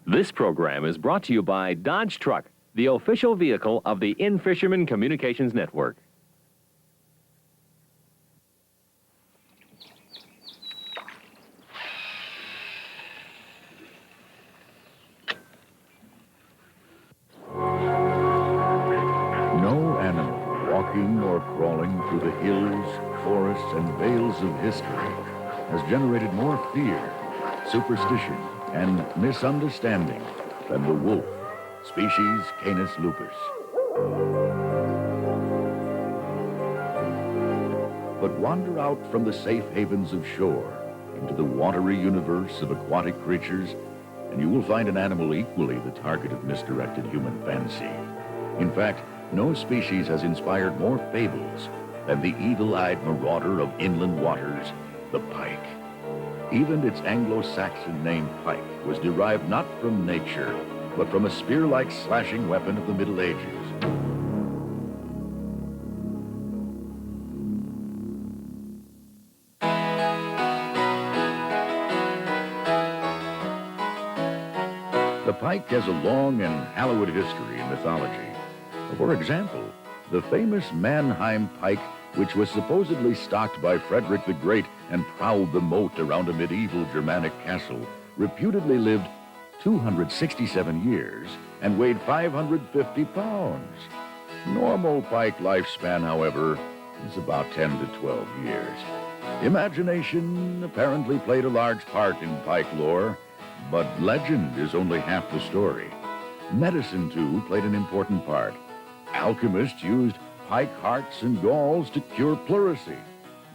This program is brought to you by Dodge Truck, the official vehicle of the In-Fisherman Communications Network. No animal walking or crawling through the hills, forests, and vales of history has generated more fear, superstition, and misunderstanding than the wolf, species Canis lupus. But wander out from the safe havens of shore into the watery universe of aquatic creatures, and you will find an animal equally the target of misdirected human fancy. In fact, no species has inspired more fables than the evil-eyed marauder of inland waters, the pike. Even its Anglo-Saxon name pike was derived not from nature, but from a spear-like slashing weapon of the Middle Ages. The pike has a long and hallowed history in mythology. For example, the famous Mannheim pike, which was supposedly stocked by Frederick the Great and prowled the moat around a medieval Germanic castle, reputedly lived 267 years and weighed 550 pounds. Normal pike lifespan, however, is about 10 to 12 years. Imagination apparently played a large part in pike lore, but legend is only half the story. Medicine, too, played an important part. Alchemists used pike hearts and galls to cure pleurisy.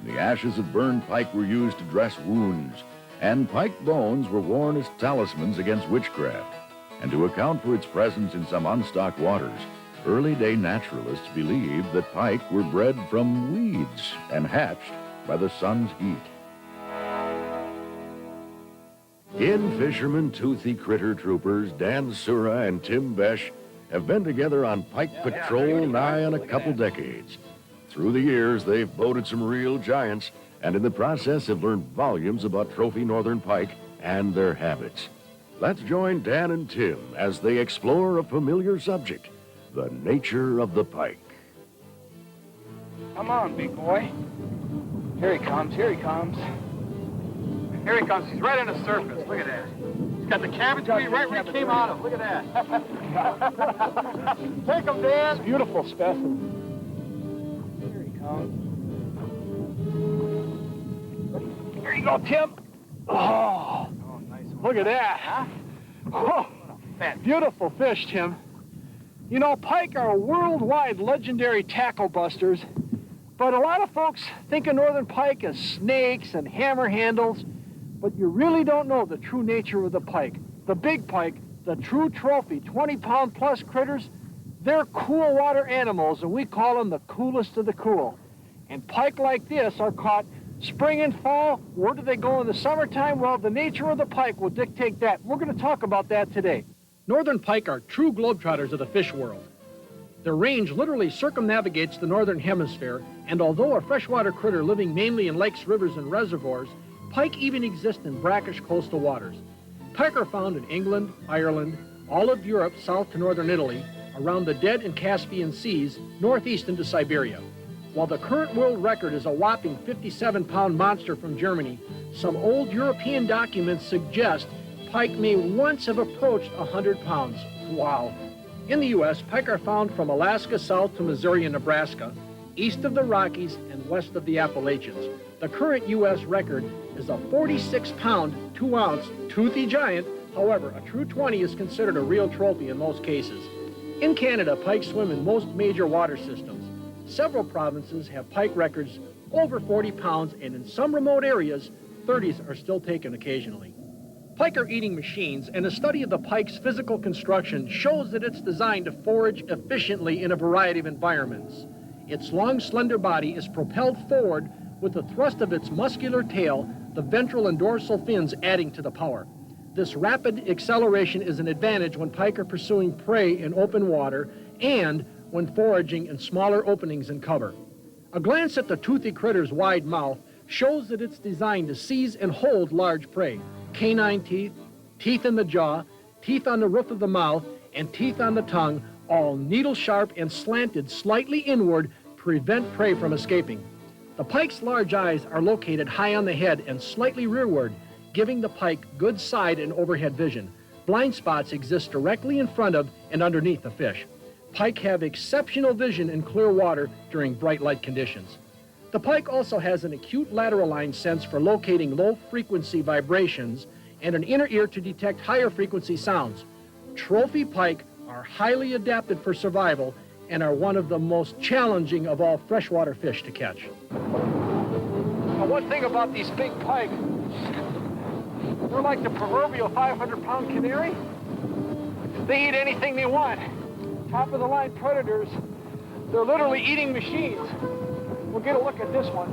The ashes of burned pike were used to dress wounds, and pike bones were worn as talismans against witchcraft. And to account for its presence in some unstocked waters, early-day naturalists believed that pike were bred from weeds and hatched by the sun's heat. In-Fisherman toothy critter troopers Dan Sura and Tim Besh have been together on pike patrol nigh on a couple decades. Through the years, they've boated some real giants, and in the process have learned volumes about trophy northern pike and their habits. Let's join Dan and Tim as they explore a familiar subject, the nature of the pike. Come on, big boy. Here he comes, here he comes. Here he comes, he's right on the surface, look at that. He's got the cabbage tree right where he came out of, look at that. Take him, Dan. Beautiful specimen. Here he comes. Here you go, Tim. Oh, nice one. Look at that. Huh? Oh, beautiful fish, Tim. You know, pike are worldwide legendary tackle busters, but a lot of folks think of northern pike as snakes and hammer handles, but you really don't know the true nature of the pike. The big pike, the true trophy, 20-pound plus critters, they're cool water animals, and we call them the coolest of the cool. And pike like this are caught spring and fall. Where do they go in the summertime? Well, the nature of the pike will dictate that. We're going to talk about that today. Northern pike are true globetrotters of the fish world. Their range literally circumnavigates the northern hemisphere, and although a freshwater critter living mainly in lakes, rivers, and reservoirs, pike even exist in brackish coastal waters. Pike are found in England, Ireland, all of Europe south to northern Italy, around the Dead and Caspian Seas, northeast into Siberia. While the current world record is a whopping 57-pound monster from Germany, some old European documents suggest pike may once have approached 100 pounds. Wow. In the U.S., pike are found from Alaska south to Missouri and Nebraska, east of the Rockies and west of the Appalachians. The current U.S. record is a 46-pound, 2-ounce toothy giant. However, a true 20 is considered a real trophy in most cases. In Canada, pike swim in most major water systems. Several provinces have pike records over 40 pounds, and in some remote areas, 30s are still taken occasionally. Pike are eating machines, and a study of the pike's physical construction shows that it's designed to forage efficiently in a variety of environments. Its long, slender body is propelled forward with the thrust of its muscular tail, the ventral and dorsal fins adding to the power. This rapid acceleration is an advantage when pike are pursuing prey in open water and when foraging in smaller openings in cover. A glance at the toothy critter's wide mouth shows that it's designed to seize and hold large prey. Canine teeth, teeth in the jaw, teeth on the roof of the mouth, and teeth on the tongue, all needle-sharp and slanted slightly inward, prevent prey from escaping. The pike's large eyes are located high on the head and slightly rearward, giving the pike good side and overhead vision. Blind spots exist directly in front of and underneath the fish. Pike have exceptional vision in clear water during bright light conditions. The pike also has an acute lateral line sense for locating low-frequency vibrations and an inner ear to detect higher frequency sounds. Trophy pike are highly adapted for survival and are one of the most challenging of all freshwater fish to catch. Now, one thing about these big pike, they're like the proverbial 500-pound canary. They eat anything they want. Top-of-the-line predators, they're literally eating machines. We'll get a look at this one.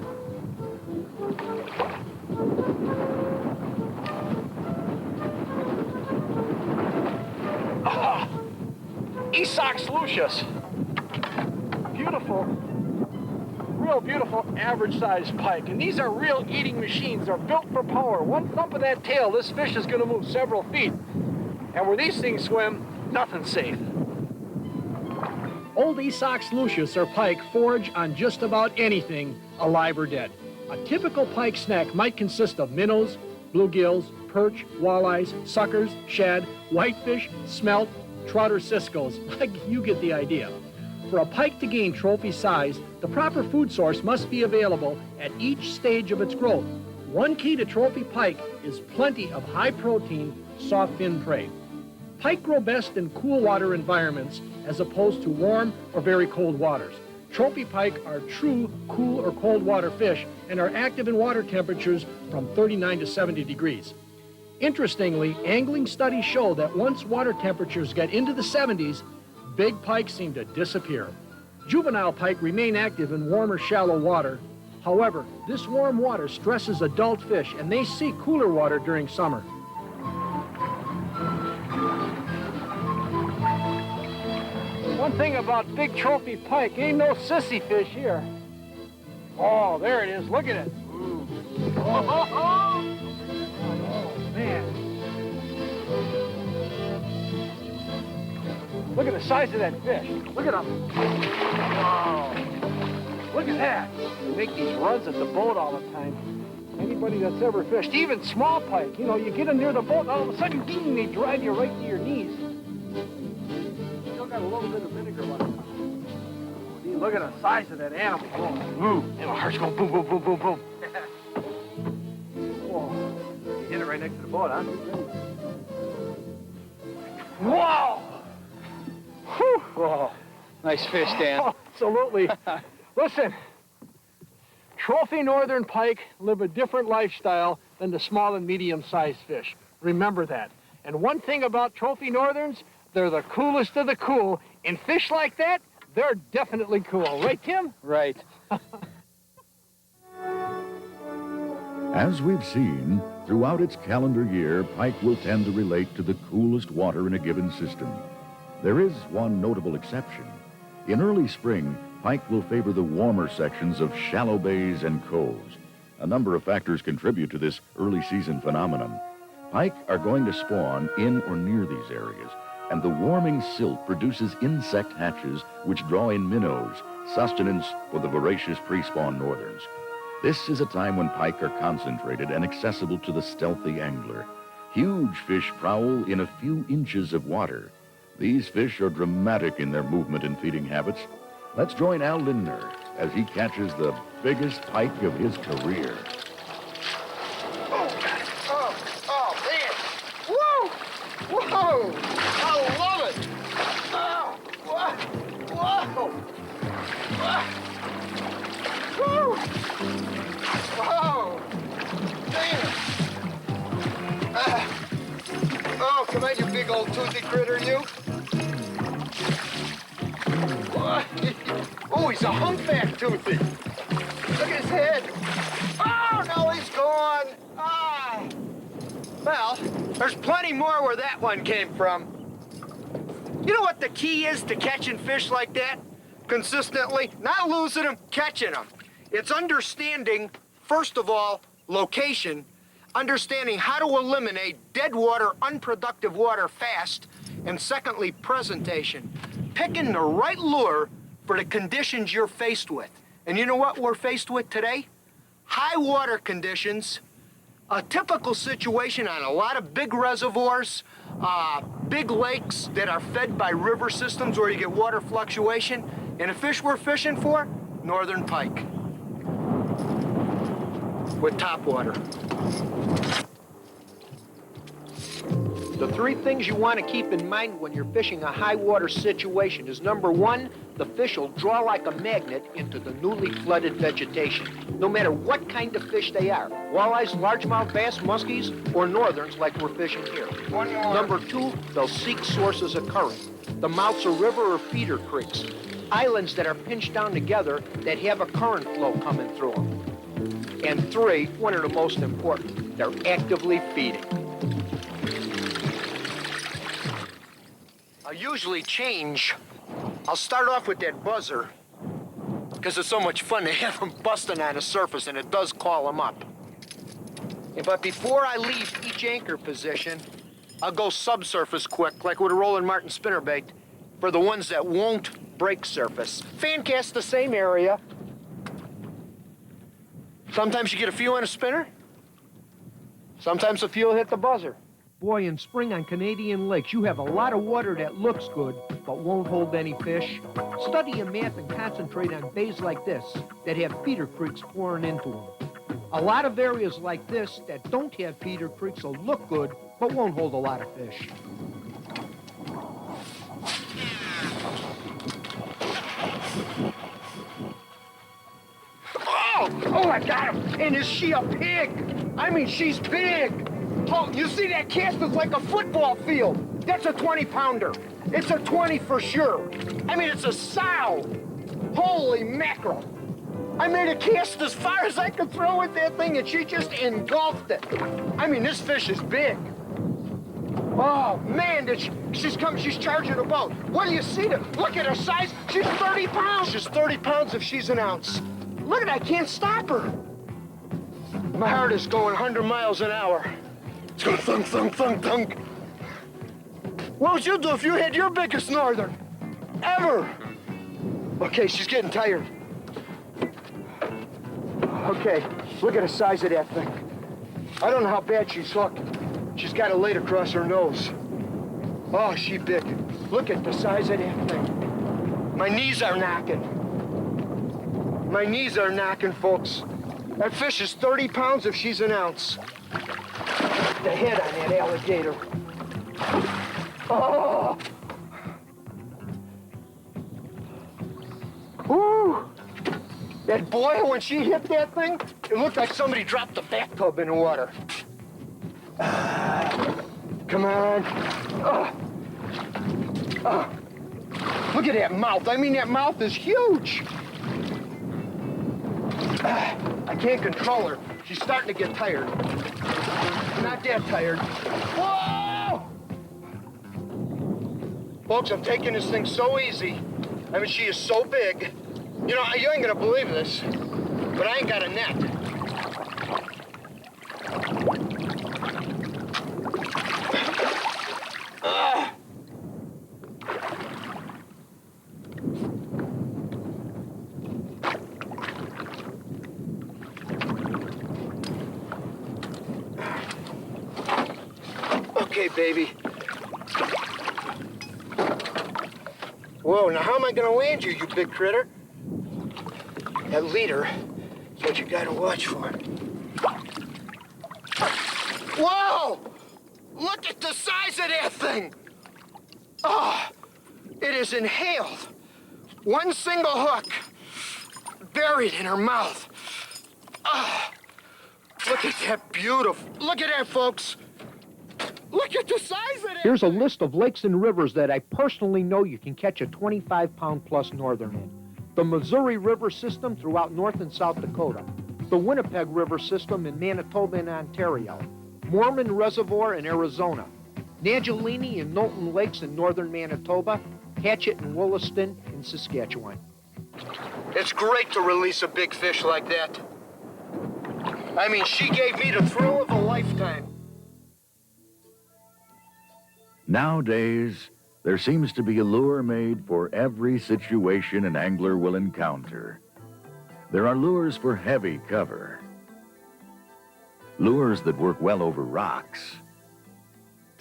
Esox lucius. Beautiful, real beautiful average-sized pike. And these are real eating machines. They're built for power. One thump of that tail, this fish is going to move several feet. And where these things swim, nothing's safe. Old Esox lucius or pike forage on just about anything, alive or dead. A typical pike snack might consist of minnows, bluegills, perch, walleyes, suckers, shad, whitefish, smelt, trout, or ciscos. You get the idea. For a pike to gain trophy size, the proper food source must be available at each stage of its growth. One key to trophy pike is plenty of high-protein, soft-fin prey. Pike grow best in cool water environments as opposed to warm or very cold waters. Trophy pike are true cool or cold water fish and are active in water temperatures from 39 to 70 degrees. Interestingly, angling studies show that once water temperatures get into the 70s, big pike seem to disappear. Juvenile pike remain active in warmer, shallow water. However, this warm water stresses adult fish and they seek cooler water during summer. One thing about big trophy pike, ain't no sissy fish here. Oh, there it is. Look at it. Oh, man. Look at the size of that fish. Look at him. Wow. Look at that. They make these runs at the boat all the time. Anybody that's ever fished, even small pike, you know, you get them near the boat, all of a sudden, ding, they drive you right to your knees. Still got a little bit of vinegar left. Look at the size of that animal. Oh, and my heart's going boom, boom, boom, boom, boom. Whoa. You hit it right next to the boat, huh? Whoa! Whew. Whoa. Nice fish, Dan. Oh, absolutely. Listen, trophy northern pike live a different lifestyle than the small and medium-sized fish. Remember that. And one thing about trophy northerns, they're the coolest of the cool. And fish like that, they're definitely cool. Right, Tim? Right. As we've seen, throughout its calendar year, pike will tend to relate to the coolest water in a given system. There is one notable exception. In early spring, pike will favor the warmer sections of shallow bays and coves. A number of factors contribute to this early season phenomenon. Pike are going to spawn in or near these areas, and the warming silt produces insect hatches which draw in minnows, sustenance for the voracious pre-spawn northerns. This is a time when pike are concentrated and accessible to the stealthy angler. Huge fish prowl in a few inches of water. These fish are dramatic in their movement and feeding habits. Let's join Al Lindner as he catches the biggest pike of his career. Oh, man. Whoa! Whoa! I love it! Oh, whoa! Whoa! Whoa! Whoa! Damn! Oh, come on, you big old toothy critter, you! Oh, he's a humpback toothy! Look at his head! Oh, no, he's gone! Ah! Well, there's plenty more where that one came from. You know what the key is to catching fish like that? Consistently? Not losing them, catching them. It's understanding, first of all, location, understanding how to eliminate dead water, unproductive water fast, and secondly, presentation. Picking the right lure for the conditions you're faced with. And you know what we're faced with today? High water conditions, a typical situation on a lot of big reservoirs, big lakes that are fed by river systems where you get water fluctuation. And the fish we're fishing for? Northern pike with topwater. The three things you want to keep in mind when you're fishing a high water situation is number one, the fish will draw like a magnet into the newly flooded vegetation, no matter what kind of fish they are. Walleyes, largemouth bass, muskies, or northerns like we're fishing here. Number two, they'll seek sources of current. The mouths of river or feeder creeks. Islands that are pinched down together that have a current flow coming through them. And three, one of the most important, they're actively feeding. I'll usually change. I'll start off with that buzzer because it's so much fun to have them busting on the surface, and it does call them up. But before I leave each anchor position, I'll go subsurface quick, like with a Roland Martin spinnerbait, for the ones that won't break surface. Fan cast the same area. Sometimes you get a few on a spinner. Sometimes a few will hit the buzzer. Boy, in spring on Canadian lakes, you have a lot of water that looks good, but won't hold any fish. Study a map and concentrate on bays like this that have feeder creeks pouring into them. A lot of areas like this that don't have feeder creeks will look good, but won't hold a lot of fish. Oh, I got him. And is she a pig? I mean, she's big. Oh, you see that cast is like a football field. That's a 20-pounder. It's a 20 for sure. I mean, it's a sow. Holy mackerel. I made a cast as far as I could throw at that thing, and she just engulfed it. I mean, this fish is big. Oh, man, she's charging a boat. What do you see? Look at her size. She's 30 pounds. She's 30 pounds if she's an ounce. Look at that, I can't stop her. My heart is going 100 miles an hour. It's going thunk, thunk, thunk, thunk. What would you do if you had your biggest northern? Ever? Okay, she's getting tired. Okay, look at the size of that thing. I don't know how bad she's hooked. She's got a light across her nose. Oh, she big. Look at the size of that thing. My knees are knocking. My knees are knocking, folks. That fish is 30 pounds if she's an ounce. The head on that alligator. Oh! Woo! That boil, when she hit that thing, it looked like somebody dropped a bathtub in the water. Come on. Look at that mouth. I mean, that mouth is huge. I can't control her. She's starting to get tired. Not that tired. Whoa! Folks, I'm taking this thing so easy. I mean, she is so big. You know, you ain't gonna believe this, but I ain't got a net. Okay, baby. Whoa, now how am I gonna land you, you big critter? That leader is what you gotta watch for. Whoa! Look at the size of that thing! Oh, it is inhaled. One single hook buried in her mouth. Oh, look at that beautiful. Look at that, folks. Look at the size of that. Here's a list of lakes and rivers that I personally know you can catch a 25-pound plus northern in. The Missouri River system throughout North and South Dakota. The Winnipeg River system in Manitoba and Ontario. Mormon Reservoir in Arizona. Nagelini and Knowlton Lakes in northern Manitoba. Hatchet and Wollaston in Saskatchewan. It's great to release a big fish like that. I mean, she gave me the thrill of a lifetime. Nowadays, there seems to be a lure made for every situation an angler will encounter. There are lures for heavy cover, lures that work well over rocks,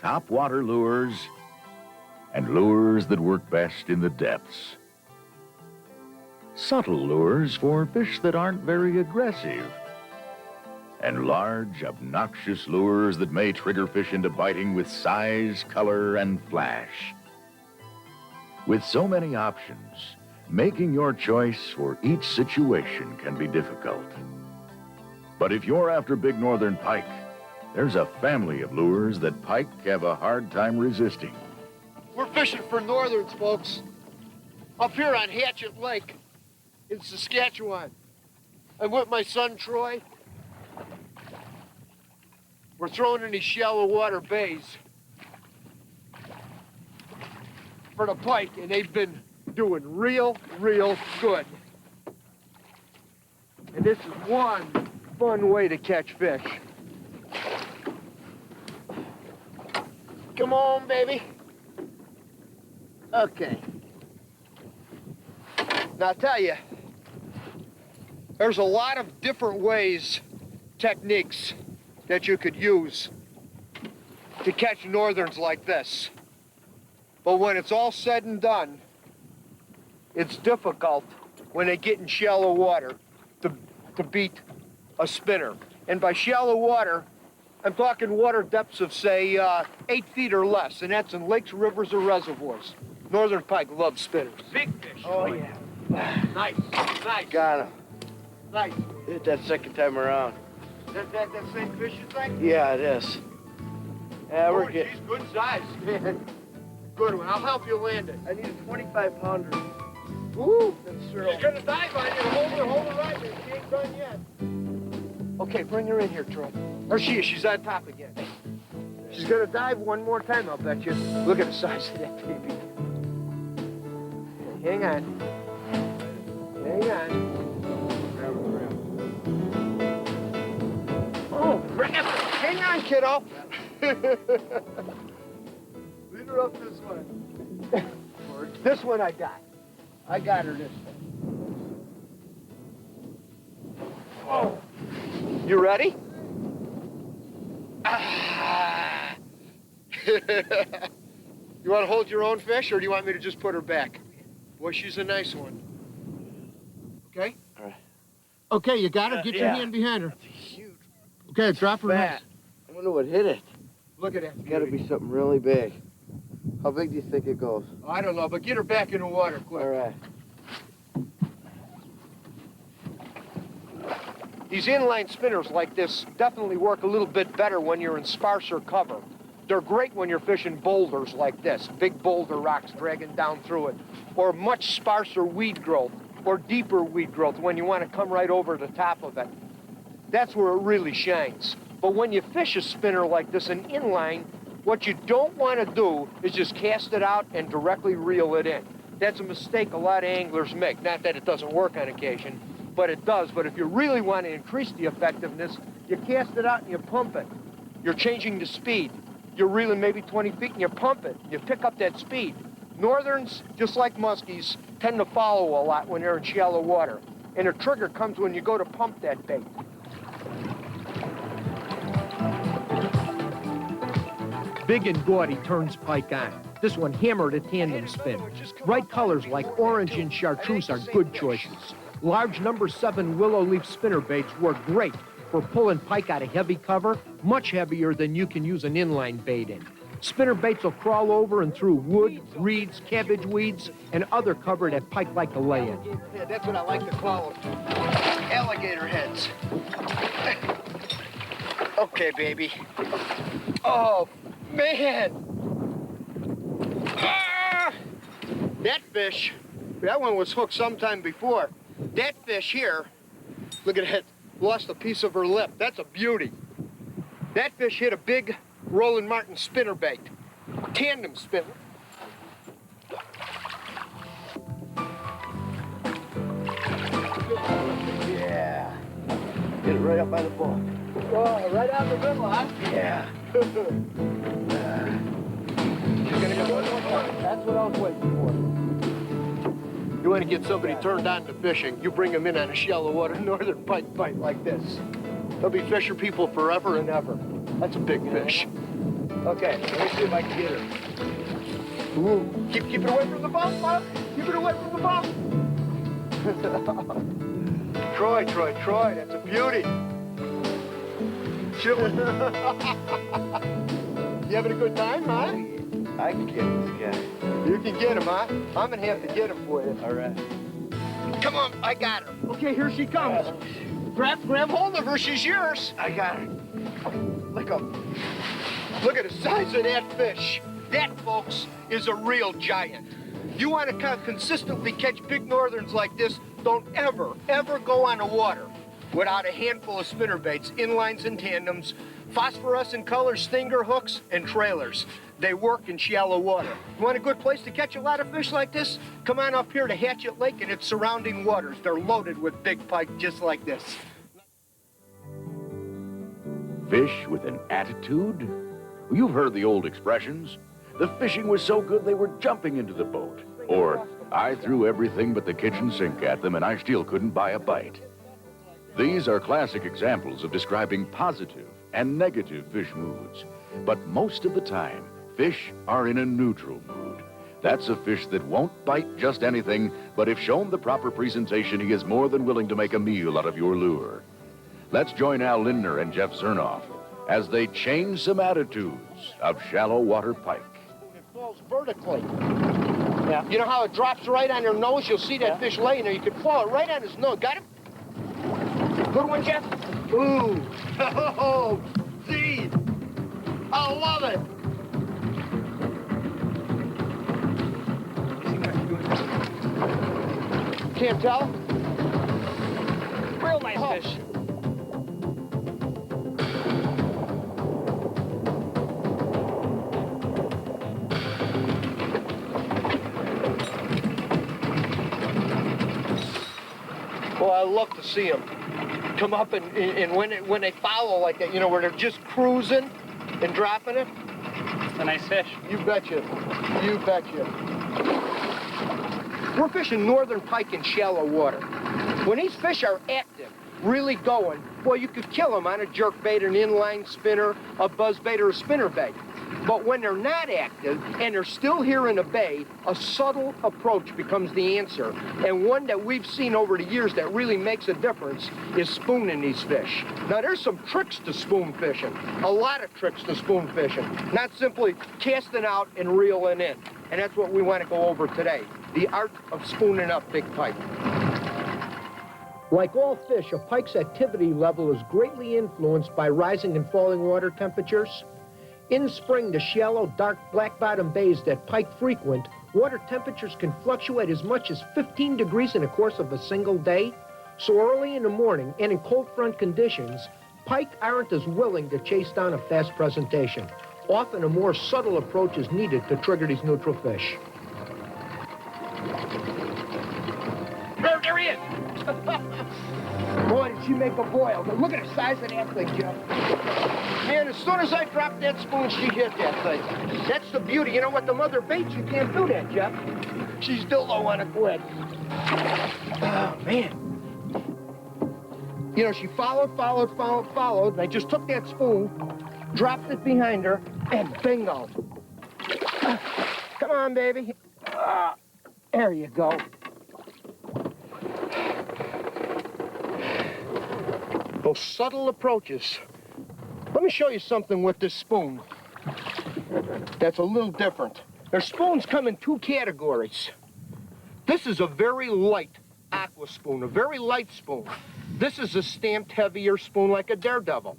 topwater lures, and lures that work best in the depths. Subtle lures for fish that aren't very aggressive, and large, obnoxious lures that may trigger fish into biting with size, color, and flash. With so many options, making your choice for each situation can be difficult. But if you're after big northern pike, there's a family of lures that pike have a hard time resisting. We're fishing for northerns, folks. Up here on Hatchet Lake in Saskatchewan. I'm with my son, Troy. We're throwing in these shallow water bays for the pike, and they've been doing real good. And this is one fun way to catch fish. Come on, baby. Okay. Now, I'll tell you, there's a lot of different ways, techniques, that you could use to catch northerns like this. But when it's all said and done, it's difficult when they get in shallow water to beat a spinner. And by shallow water, I'm talking water depths of, say, 8 feet or less, and that's in lakes, rivers, or reservoirs. Northern pike love spinners. Big fish. Oh, yeah. Nice. Got him. Nice. Hit that second time around. That same fish you think? Yeah, it is. Yeah, Oh, geez, good size. Good one. I'll help you land it. I need a 25-pounder. Woo! That's She's gonna dive on you. Hold her right there. She ain't done yet. Okay, bring her in here, Troy. Or she's on top again. She's gonna dive one more time, I'll bet you. Look at the size of that baby. Hang on. Hang on. Oh, grab her. Hang on, kiddo. Lead her up this way. This one I got. I got her this one. Oh. You ready? Ah. You want to hold your own fish, or do you want me to just put her back? Boy, she's a nice one. Okay? All right. Okay, you got her? Get your hand behind her. That's huge. Okay, drop her nice. Fat. I wonder what hit it. Look at that. It's got to be something really big. How big do you think it goes? I don't know, but get her back in the water quick. All right. These inline spinners like this definitely work a little bit better when you're in sparser cover. They're great when you're fishing boulders like this, big boulder rocks dragging down through it, or much sparser weed growth, or deeper weed growth when you want to come right over the top of it. That's where it really shines. But when you fish a spinner like this, an inline, what you don't want to do is just cast it out and directly reel it in. That's a mistake a lot of anglers make. Not that it doesn't work on occasion, but it does. But if you really want to increase the effectiveness, you cast it out and you pump it. You're changing the speed. You're reeling maybe 20 feet and you pump it. You pick up that speed. Northerns, just like muskies, tend to follow a lot when they're in shallow water. And the trigger comes when you go to pump that bait. Big and gaudy turns pike on. This one hammered a tandem spin. Bright colors like orange and chartreuse are good choices. Large number 7 willow leaf spinner baits work great for pulling pike out of heavy cover, much heavier than you can use an inline bait in. Spinner baits will crawl over and through wood, reeds, cabbage weeds, and other cover that pike like to lay in. Yeah, that's what I like to call them. Alligator heads. Okay, baby. Oh, man. Ah! That fish, that one was hooked sometime before. That fish here, look at it, lost a piece of her lip. That's a beauty. That fish hit a big Roland Martin spinnerbait, tandem spinner. Yeah. Get her right up by the ball. Oh, right out the middle, huh? Yeah. She's gonna go one more time. That's what I was waiting for. You want to get somebody turned on to fishing, you bring them in on a shallow water Northern Pike bite like this. They'll be fisher people forever and ever. That's a big fish. Okay, let me see if I can get her. Ooh. Keep it away from the boat, Bob. Keep it away from the boat. Troy, that's a beauty. Chilling. You having a good time, huh? I can get this guy. You can get him, huh? I'm gonna have to get him for you. All right. Come on, I got her. Okay, here she comes. Grab hold of her, she's yours. I got her. Look at the size of that fish. That, folks, is a real giant. You want to consistently catch big northerns like this, don't ever go on the water without a handful of spinnerbaits, inlines and tandems, phosphorescent color stinger hooks, and trailers. They work in shallow water. You want a good place to catch a lot of fish like this? Come on up here to Hatchet Lake and its surrounding waters. They're loaded with big pike just like this. Fish with an attitude? You've heard the old expressions. The fishing was so good they were jumping into the boat. Or, I threw everything but the kitchen sink at them and I still couldn't buy a bite. These are classic examples of describing positive and negative fish moods. But most of the time, fish are in a neutral mood. That's a fish that won't bite just anything, but if shown the proper presentation, he is more than willing to make a meal out of your lure. Let's join Al Lindner and Jeff Zernoff as they change some attitudes of shallow water pike. It falls vertically. Yeah. You know how it drops right on your nose? You'll see that fish laying there. You could fall it right on his nose. Got him? Good one, Jeff? Ooh. Oh, see? I love it. Can't tell? Real nice fish. Well, I love to see them come up and when they follow like that, you know, where they're just cruising and dropping it. It's a nice fish. You betcha. You betcha. We're fishing northern pike in shallow water. When these fish are active, really going, well, you could kill them on a jerkbait, an inline spinner, a buzzbait, or a spinnerbait. But when they're not active and they're still here in the bay, a subtle approach becomes the answer. And one that we've seen over the years that really makes a difference is spooning these fish. Now, there's some tricks to spoon fishing, a lot of tricks to spoon fishing, not simply casting out and reeling in. And that's what we want to go over today, the art of spooning up big pike. Like all fish, a pike's activity level is greatly influenced by rising and falling water temperatures. In spring, the shallow, dark, black-bottom bays that pike frequent, water temperatures can fluctuate as much as 15 degrees in the course of a single day. So early in the morning and in cold front conditions, pike aren't as willing to chase down a fast presentation. Often a more subtle approach is needed to trigger these neutral fish. There he is. Boy, did she make a boil. But look at the size of that thing, Jeff. Man, as soon as I dropped that spoon, she hit that thing. That's the beauty. You know what? The mother baits, you can't do that, Jeff. She's still low on a quid. Oh, man. You know, she followed, and I just took that spoon, dropped it behind her, and bingo. Come on, baby. There you go. Those subtle approaches. Let me show you something with this spoon that's a little different. Their spoons come in two categories. This is a very light aqua spoon, a very light spoon. This is a stamped heavier spoon like a Daredevil.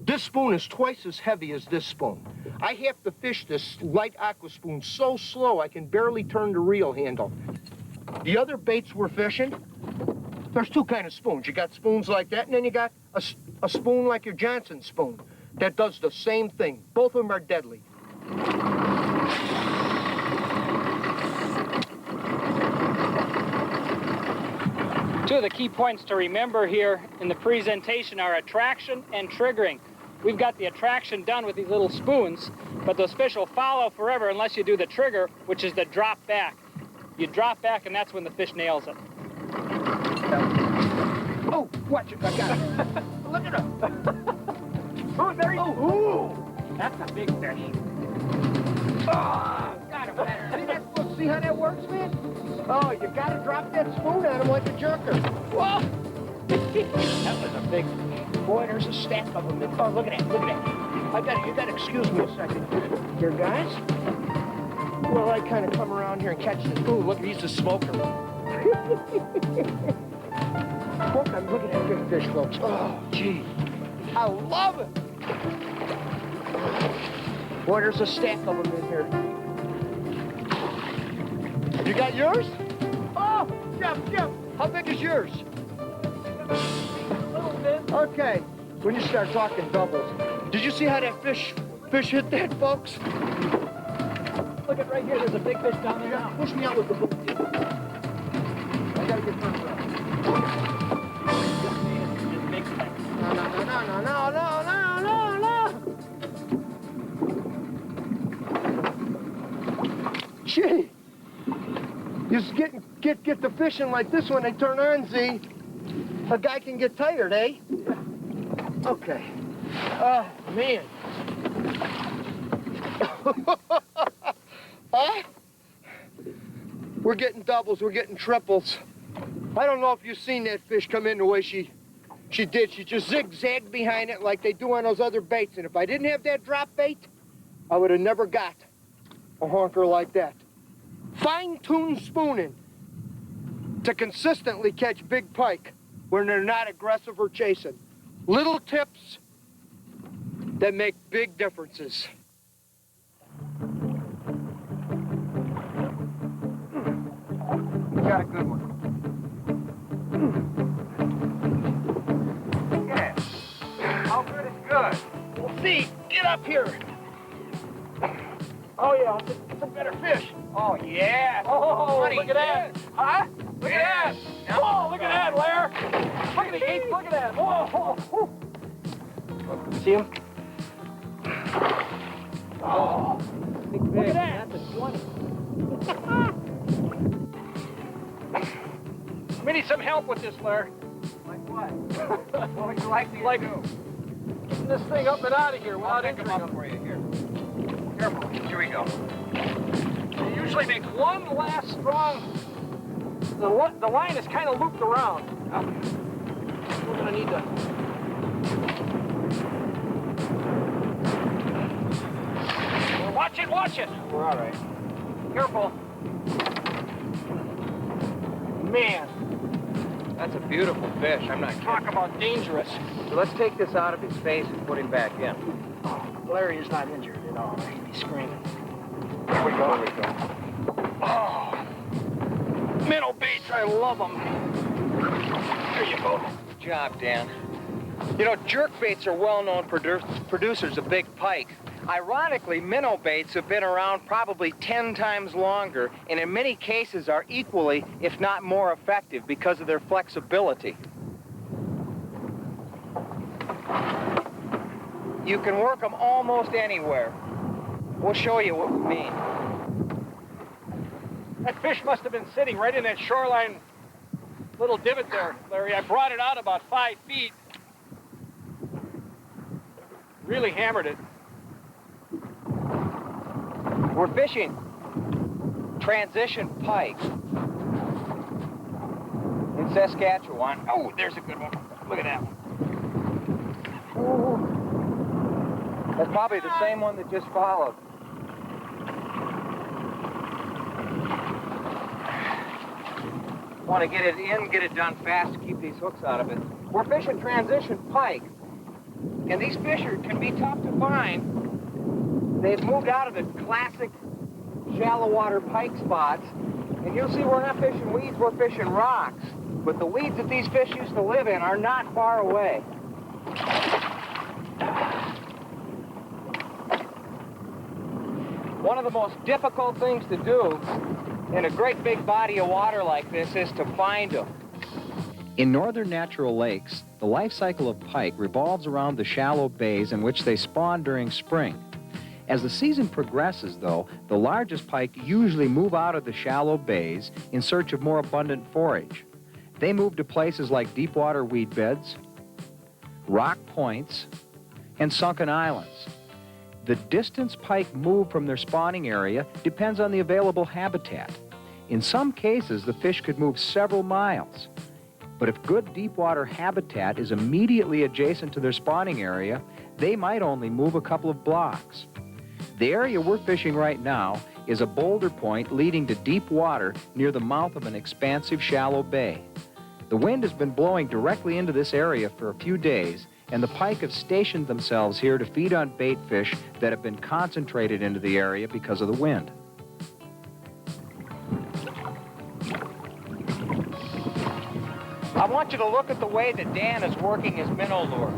This spoon is twice as heavy as this spoon. I have to fish this light aqua spoon so slow I can barely turn the reel handle. The other baits we're fishing, there's two kinds of spoons. You got spoons like that, and then you got a spoon like your Johnson spoon that does the same thing. Both of them are deadly. Two of the key points to remember here in the presentation are attraction and triggering. We've got the attraction done with these little spoons, but those fish will follow forever unless you do the trigger, which is the drop back. You drop back, and that's when the fish nails it. Oh, watch it, I got it. Look at him. Oh, there he goes. Ooh, that's a big fish. Oh, got him better. See that? See how that works, man? Oh, you gotta drop that spoon at him like a jerker. Whoa! That was a big fish. Boy, there's a stack of them. Oh, look at that, look at that. You gotta excuse me a second here, guys. Well, I kind of come around here and catch the spoon. Look, he's a smoker. Look at that big fish, folks. Oh, gee. I love it. Boy, there's a stack of them in here. You got yours? Oh, Jeff, how big is yours? A little bit. Okay, when you start talking doubles. Did you see how that fish hit that, folks? Look at right here, there's a big fish down there now. Push me out with the boat. I gotta get turned around. No. Gee. You just get the fishing like this when they turn on, Z. A guy can get tired, eh? Yeah. Okay. Oh, man. Huh? We're getting doubles, we're getting triples. I don't know if you've seen that fish come in the way she did. She just zigzagged behind it like they do on those other baits. And if I didn't have that drop bait, I would have never got a honker like that. Fine-tuned spooning to consistently catch big pike when they're not aggressive or chasing. Little tips that make big differences. You got a good one. Yeah. How good is good? We'll see. Get up here. Oh, yeah, it's a better fish. Oh, yeah. Oh, look at that. Huh? Look at that. Oh, look at that, Lair. Look at the eight. Look at that. Oh. See him? Oh. Look at that. That's a 20. We need some help with this, Lair. Like what? What would you like me to do? Getting this thing up and out of here without injuring up them. for you here. Careful. Here we go. You usually make one last strong. The line is kind of looped around. We're gonna need to. Watch it. We're all right. Careful. Man, That's a beautiful fish. I'm not talk kidding. about dangerous. So let's take this out of his face and put him back in. Larry is not injured at all. He'd be screaming. Here we go. Oh, minnow baits, I love them. There you go. Good job, Dan. You know, jerk baits are well-known producers of big pike. Ironically, minnow baits have been around probably 10 times longer, and in many cases are equally, if not more effective because of their flexibility. You can work them almost anywhere. We'll show you what we mean. That fish must have been sitting right in that shoreline little divot there, Larry. I brought it out about 5 feet. Really hammered it. We're fishing transition pike in Saskatchewan. Oh, there's a good one. Look at that one. Ooh. That's probably the same one that just followed. Want to get it in, get it done fast to keep these hooks out of it. We're fishing transition pike, and these fish can be tough to find. They've moved out of the classic shallow water pike spots, and you'll see we're not fishing weeds, we're fishing rocks. But the weeds that these fish used to live in are not far away. One of the most difficult things to do in a great big body of water like this is to find them. In northern natural lakes, the life cycle of pike revolves around the shallow bays in which they spawn during spring. As the season progresses, though, the largest pike usually move out of the shallow bays in search of more abundant forage. They move to places like deep-water weed beds, rock points, and sunken islands. The distance pike move from their spawning area depends on the available habitat. In some cases, the fish could move several miles. But if good deep-water habitat is immediately adjacent to their spawning area, they might only move a couple of blocks. The area we're fishing right now is a boulder point leading to deep water near the mouth of an expansive shallow bay. The wind has been blowing directly into this area for a few days, and the pike have stationed themselves here to feed on bait fish that have been concentrated into the area because of the wind. I want you to look at the way that Dan is working his minnow lure.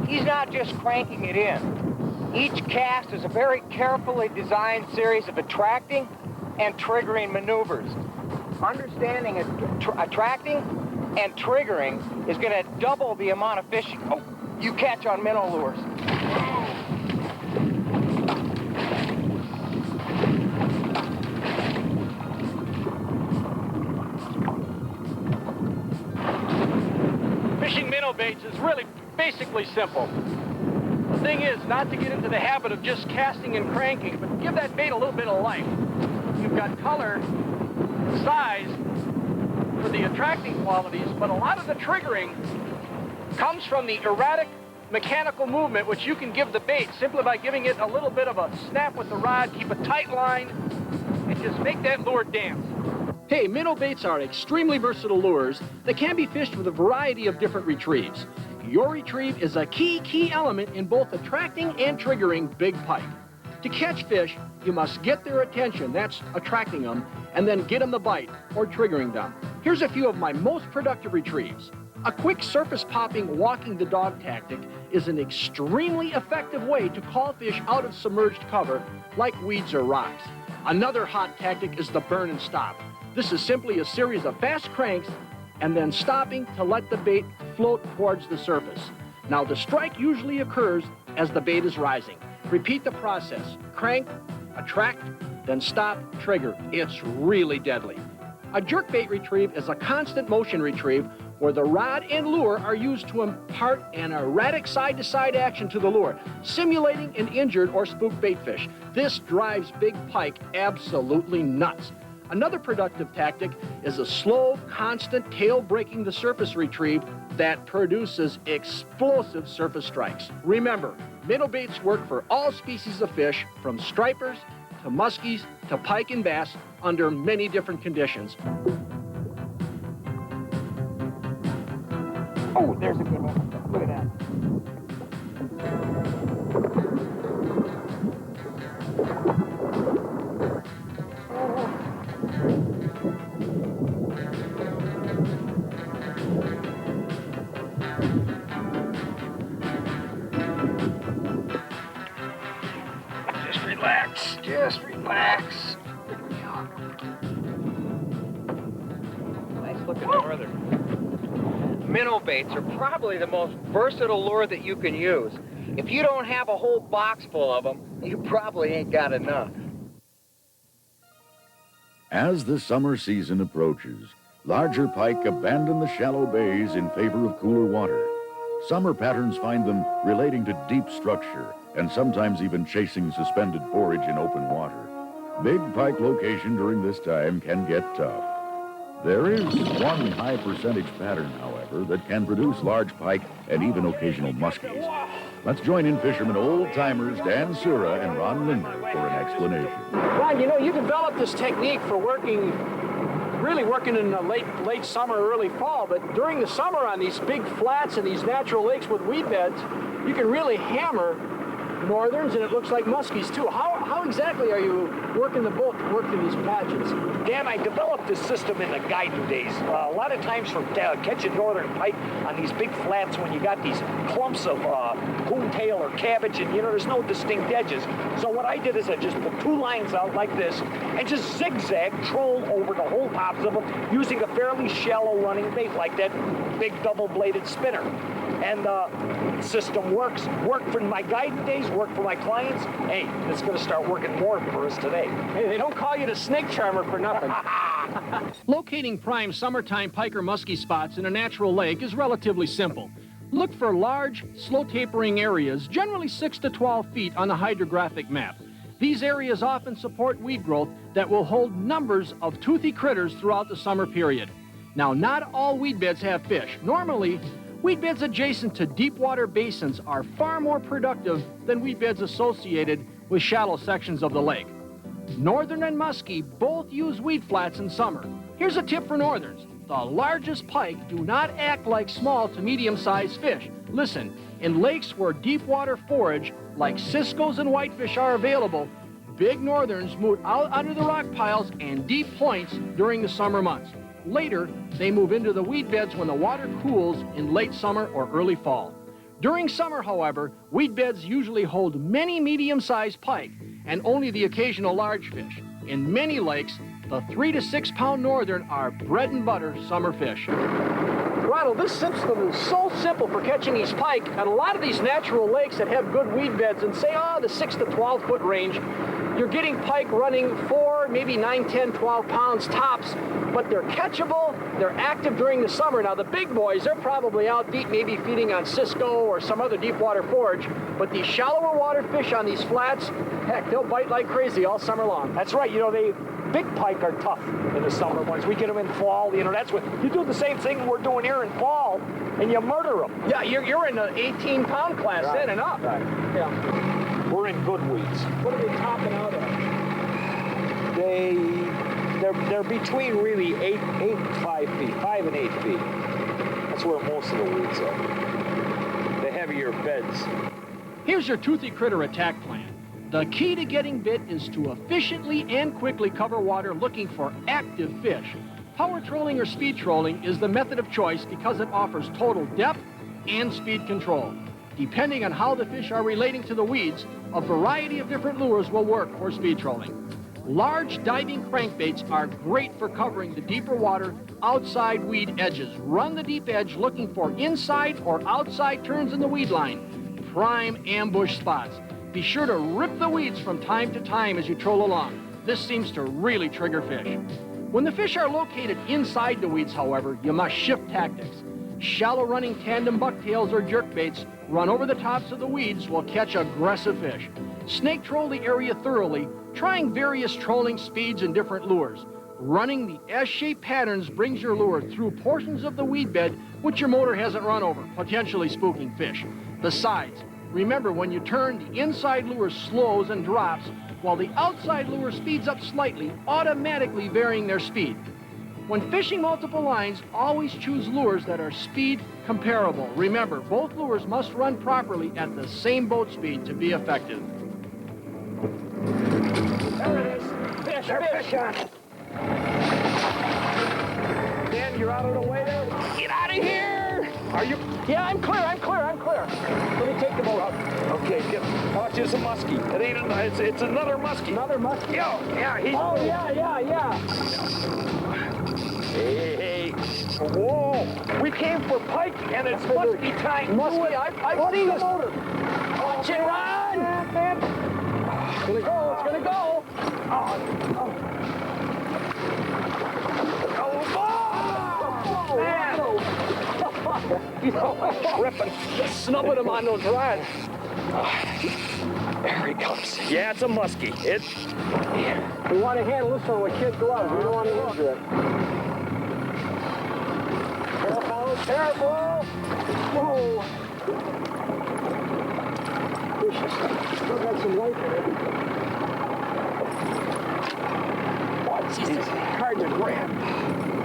He's not just cranking it in. Each cast is a very carefully designed series of attracting and triggering maneuvers. Understanding attracting and triggering is going to double the amount of fish you catch on minnow lures. Fishing minnow baits is really basically simple. The thing is not to get into the habit of just casting and cranking, but give that bait a little bit of life. You've got color, size for the attracting qualities, but a lot of the triggering comes from the erratic mechanical movement which you can give the bait simply by giving it a little bit of a snap with the rod, keep a tight line, and just make that lure dance. Hey, minnow baits are extremely versatile lures that can be fished with a variety of different retrieves. Your retrieve is a key element in both attracting and triggering big pike. To catch fish, you must get their attention, that's attracting them, and then get them the bite, or triggering them. Here's a few of my most productive retrieves. A quick surface popping walking the dog tactic is an extremely effective way to call fish out of submerged cover like weeds or rocks. Another hot tactic is the burn and stop. This is simply a series of fast cranks and then stopping to let the bait float towards the surface. Now the strike usually occurs as the bait is rising. Repeat the process. Crank, attract, then stop, trigger. It's really deadly. A jerkbait retrieve is a constant motion retrieve where the rod and lure are used to impart an erratic side-to-side action to the lure, simulating an injured or spooked bait fish. This drives big pike absolutely nuts. Another productive tactic is a slow, constant tail breaking the surface retrieve that produces explosive surface strikes. Remember, minnow baits work for all species of fish, from stripers to muskies to pike and bass, under many different conditions. Oh, there's a good one. Look at that. Just relax. Nice looking norther. Minnow baits are probably the most versatile lure that you can use. If you don't have a whole box full of them, you probably ain't got enough. As the summer season approaches, larger pike abandon the shallow bays in favor of cooler water. Summer patterns find them relating to deep structure and sometimes even chasing suspended forage in open water. Big pike location during this time can get tough. There is one high percentage pattern, however, that can produce large pike and even occasional muskies. Let's join In-Fisherman old-timers Dan Sura and Ron Lindner for an explanation. Ron, you know, you developed this technique for really working in the late summer, early fall, but during the summer on these big flats and these natural lakes with weed beds, you can really hammer northerns, and it looks like muskies too. How exactly are you working the boat to work through these patches? Dan, I developed this system in the guiding days. A lot of times for catching northern pike on these big flats when you got these clumps of coontail or cabbage and, you know, there's no distinct edges. So what I did is I just put 2 lines out like this and just zigzag troll over the whole tops of them using a fairly shallow running bait like that big double-bladed spinner. And the system works. Worked for my guiding days, worked for my clients. Hey, it's going to start working more for us today. Hey, they don't call you the snake charmer for nothing. Locating prime summertime pike or muskie spots in a natural lake is relatively simple. Look for large, slow-tapering areas, generally 6 to 12 feet on the hydrographic map. These areas often support weed growth that will hold numbers of toothy critters throughout the summer period. Now, not all weed beds have fish. Normally, weed beds adjacent to deep water basins are far more productive than weed beds associated with shallow sections of the lake. Northern and muskie both use weed flats in summer. Here's a tip for northerns. The largest pike do not act like small to medium-sized fish. Listen, in lakes where deep water forage like ciscos and whitefish are available, big northerns move out under the rock piles and deep points during the summer months. Later, they move into the weed beds when the water cools in late summer or early fall. During summer, however, weed beds usually hold many medium-sized pike and only the occasional large fish. In many lakes, the 3 to 6 pound northern are bread and butter summer fish. Ronald, this system is so simple for catching these pike. At a lot of these natural lakes that have good weed beds and say, the 6 to 12 foot range, you're getting pike running 4, maybe 9, 10, 12 pounds tops, but they're catchable, they're active during the summer. Now the big boys, they're probably out deep, maybe feeding on cisco or some other deep water forage, but these shallower water fish on these flats, heck, they'll bite like crazy all summer long. That's right, you know, big pike are tough in the summer ones. We get them in fall, you know, that's what, you do the same thing we're doing here in fall, and you murder them. Yeah, you're in the 18-pound class right. Then and up. Right. Yeah. We're in good weeds. What are they topping out at? They're between really 8 and 5 feet, 5 and 8 feet. That's where most of the weeds are. The heavier beds. Here's your toothy critter attack plan. The key to getting bit is to efficiently and quickly cover water looking for active fish. Power trolling or speed trolling is the method of choice because it offers total depth and speed control. Depending on how the fish are relating to the weeds, a variety of different lures will work for speed trolling. Large diving crankbaits are great for covering the deeper water outside weed edges. Run the deep edge looking for inside or outside turns in the weed line. Prime ambush spots. Be sure to rip the weeds from time to time as you troll along. This seems to really trigger fish. When the fish are located inside the weeds, however, you must shift tactics. Shallow running tandem bucktails or jerkbaits run over the tops of the weeds will catch aggressive fish. Snake troll the area thoroughly, trying various trolling speeds and different lures. Running the S-shaped patterns brings your lure through portions of the weed bed which your motor hasn't run over, potentially spooking fish. Besides, remember when you turn, the inside lure slows and drops, while the outside lure speeds up slightly, automatically varying their speed. When fishing multiple lines, always choose lures that are speed comparable. Remember, both lures must run properly at the same boat speed to be effective. There it is. Fish, fish on it. Dan, you're out of the way there. Get out of here! Are you? Yeah, I'm clear. Let me take the boat out. Okay, watch, it's a muskie. It ain't it's another muskie. Another muskie? Yeah, yeah. Hey. Whoa. We came for pike, and it's muskie time. Muskie, I've seen this. Watch it run! Man. It's gonna go. Tripping. Just snubbing him on those rods. There he comes. Yeah, it's a muskie. We want to handle this one with kid gloves. We don't want to injure it. Careful! Whoa! Still got some life in it. It's hard to grab.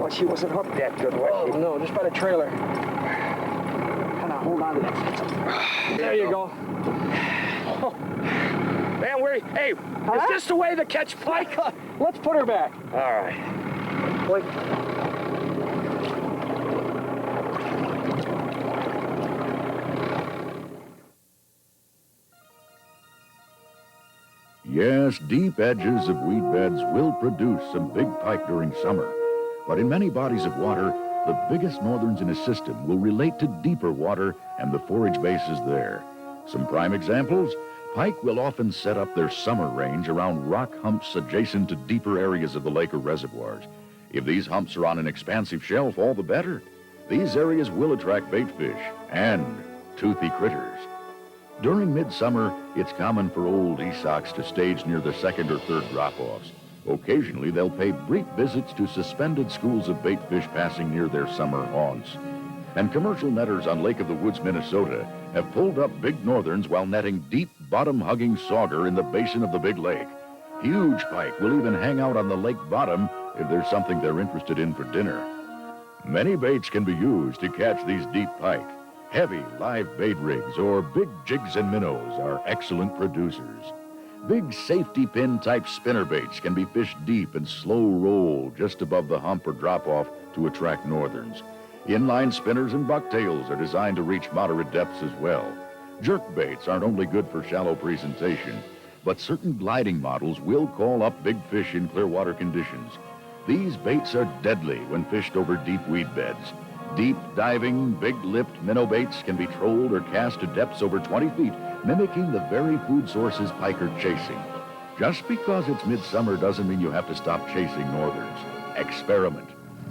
Well, she wasn't hooked that good, was she? No, just by the trailer. Kind of hold on to that. There you go. man. Hey, is this the way to catch pike? Let's put her back. All right. Like, Yes, deep edges of weed beds will produce some big pike during summer. But in many bodies of water, the biggest northerns in a system will relate to deeper water and the forage bases there. Some prime examples: pike will often set up their summer range around rock humps adjacent to deeper areas of the lake or reservoirs. If these humps are on an expansive shelf, all the better. These areas will attract bait fish and toothy critters. During midsummer, it's common for old esox to stage near the second or third drop-offs. Occasionally, they'll pay brief visits to suspended schools of bait fish passing near their summer haunts. And commercial netters on Lake of the Woods, Minnesota, have pulled up big northerns while netting deep, bottom-hugging sauger in the basin of the big lake. Huge pike will even hang out on the lake bottom if there's something they're interested in for dinner. Many baits can be used to catch these deep pike. Heavy live bait rigs or big jigs and minnows are excellent producers. Big safety pin type spinner baits can be fished deep and slow roll just above the hump or drop off to attract northerns. Inline spinners and bucktails are designed to reach moderate depths as well. Jerk baits aren't only good for shallow presentation, but certain gliding models will call up big fish in clear water conditions. These baits are deadly when fished over deep weed beds. Deep diving, big-lipped minnow baits can be trolled or cast to depths over 20 feet, mimicking the very food sources pike are chasing. Just because it's midsummer doesn't mean you have to stop chasing northerns. Experiment.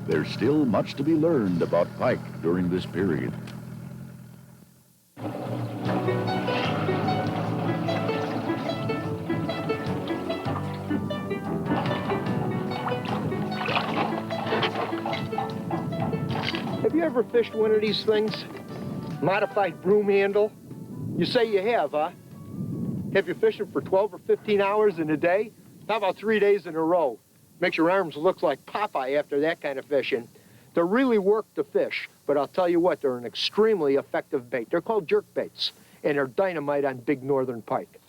There's still much to be learned about pike during this period. Have you ever fished one of these things? Modified broom handle? You say you have, huh? Have you fished it for 12 or 15 hours in a day? How about 3 days in a row? Makes your arms look like Popeye after that kind of fishing. They're really work to fish, but I'll tell you what, they're an extremely effective bait. They're called jerk baits, and they're dynamite on big northern pike.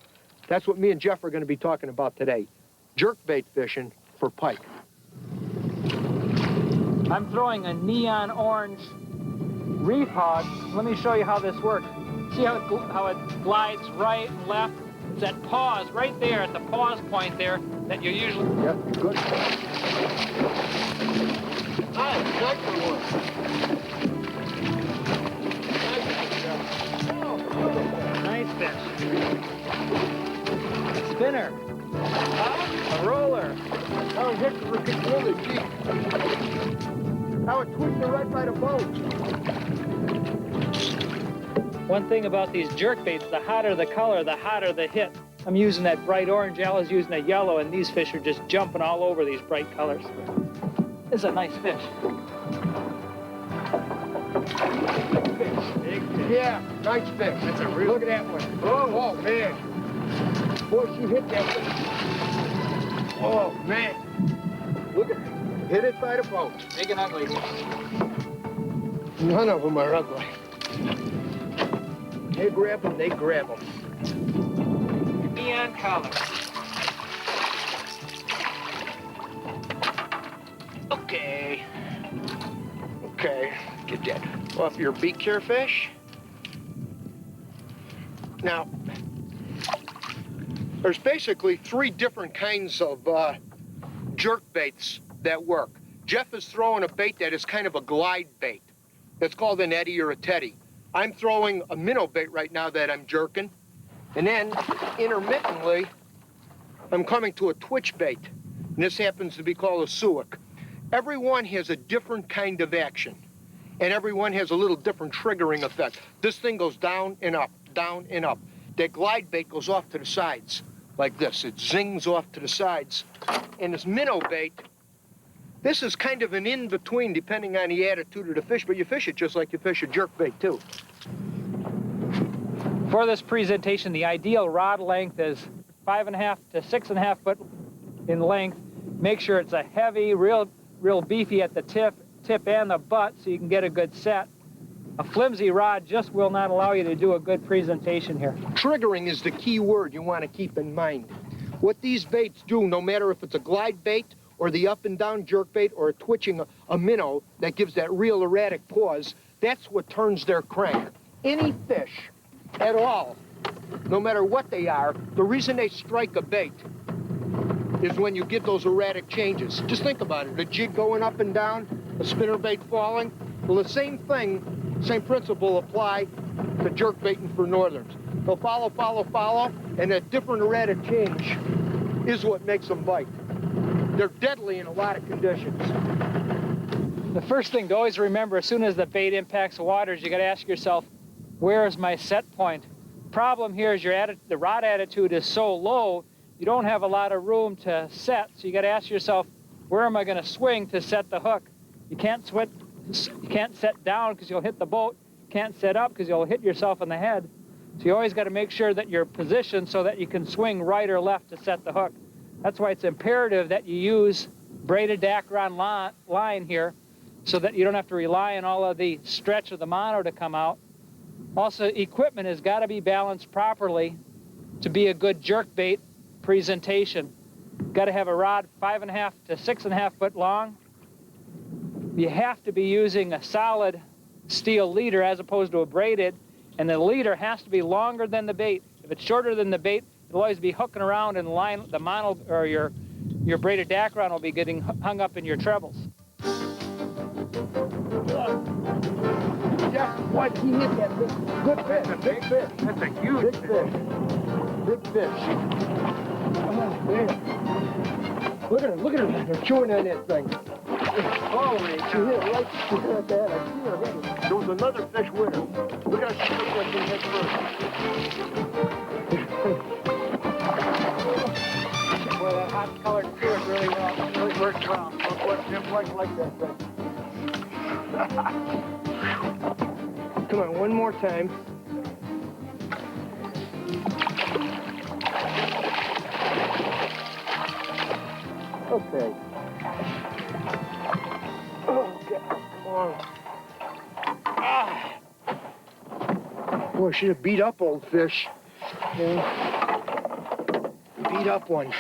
That's what me and Jeff are going to be talking about today. Jerk bait fishing for pike. I'm throwing a neon orange reef hog. Let me show you how this works. See how it glides right and left? It's that pause right there at the pause point there that you usually... Yep, you're good. Ah, exactly one. Nice fish. Spinner. A roller. Oh, it hit really deep. How it twisted right by the boat. One thing about these jerk baits, the hotter the color, the hotter the hit. I'm using that bright orange, Ella's using a yellow, and these fish are just jumping all over these bright colors. This is a nice fish. Big fish. Yeah, nice fish. That's a real... Look at that one. Oh, man. Boy, she hit that one. Oh, man. Look at it. Hit it by the boat. Big and ugly. None of them are ugly. They grab them, they grab them. Neon color. Okay. Okay, get that off your beak here, fish. Now, there's basically 3 different kinds of jerk baits that work. Jeff is throwing a bait that is kind of a glide bait. That's called an eddy or a teddy. I'm throwing a minnow bait right now that I'm jerking. And then, intermittently, I'm coming to a twitch bait. And this happens to be called a suic. Everyone has a different kind of action. And everyone has a little different triggering effect. This thing goes down and up, down and up. That glide bait goes off to the sides, like this. It zings off to the sides. And this minnow bait, this is kind of an in-between depending on the attitude of the fish, but you fish it just like you fish a jerk bait too. For this presentation, the ideal rod length is 5.5 to 6.5 foot in length. Make sure it's a heavy, real beefy at the tip and the butt so you can get a good set. A flimsy rod just will not allow you to do a good presentation here. Triggering is the key word you want to keep in mind. What these baits do, no matter if it's a glide bait or the up and down jerk bait or twitching a minnow that gives that real erratic pause, that's what turns their crank. Any fish at all, no matter what they are, the reason they strike a bait is when you get those erratic changes. Just think about it, a jig going up and down, a spinner bait falling. Well, the same thing, same principle apply to jerk baiting for northerns. They'll follow, follow, follow, and that different erratic change is what makes them bite. They're deadly in a lot of conditions. The first thing to always remember as soon as the bait impacts the water is you got to ask yourself, where is my set point? Problem here is the rod attitude is so low, you don't have a lot of room to set, so you got to ask yourself, where am I going to swing to set the hook? You can't set down because you'll hit the boat. You can't set up because you'll hit yourself in the head. So you always got to make sure that you're positioned so that you can swing right or left to set the hook. That's why it's imperative that you use braided Dacron line here so that you don't have to rely on all of the stretch of the mono to come out. Also, equipment has got to be balanced properly to be a good jerk bait presentation. Got to have a rod 5.5 to 6.5 foot long. You have to be using a solid steel leader as opposed to a braided, and the leader has to be longer than the bait. If it's shorter than the bait, it'll always be hooking around and the mono or your braided Dacron will be getting hung up in your trebles. Jeff, what? He hit that good fish. That's a big fish. That's a huge big fish. Big fish. Oh, man. Look at her. They're chewing on that thing. Holy, she hit it right. She hit it that. I see her hitting. There was another fish with her. Look at her. She took that thing head first. Boy, that hot colored fluid really works well. Jim like that thing. Come on, one more time. Okay. Oh, God, come on. Ah. Boy, should have beat up old fish. Yeah. Beat up one.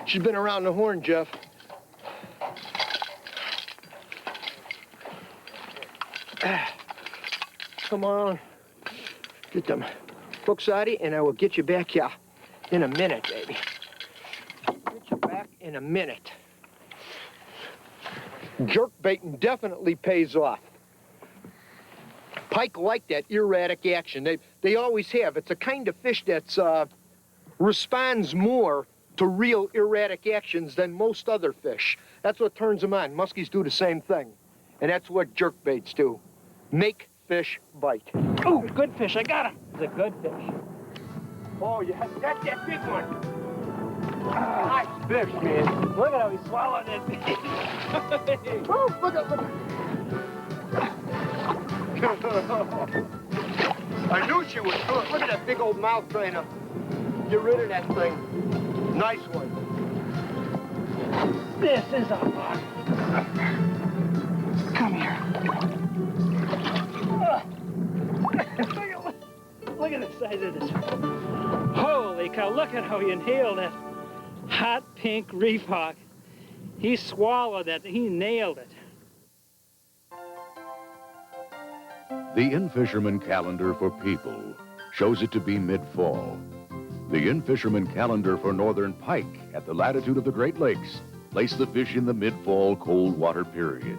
She's been around the horn, Jeff. Come on. Get them hooks out of you, and I will get you back here in a minute, baby. Get you back in a minute. Jerk baiting definitely pays off. Pike like that erratic action. They always have. It's a kind of fish that's responds more to real erratic actions than most other fish. That's what turns them on. Muskies do the same thing. And that's what jerk baits do. Make fish bite. Oh, good fish. I got him. It's a good fish. Oh, that's that big one. Nice fish, man. Look at how he swallowed it. Oh, look at. I knew she was good. Look at that big old mouth trying to get rid of that thing. Nice one. This is a buck. Come here. Look at the size of this. Holy cow, look at how he inhaled that hot pink reef hawk. He swallowed that. He nailed it. The In-Fisherman calendar for people shows it to be mid-fall. The In-Fisherman calendar for Northern Pike at the latitude of the Great Lakes place the fish in the mid-fall cold water period.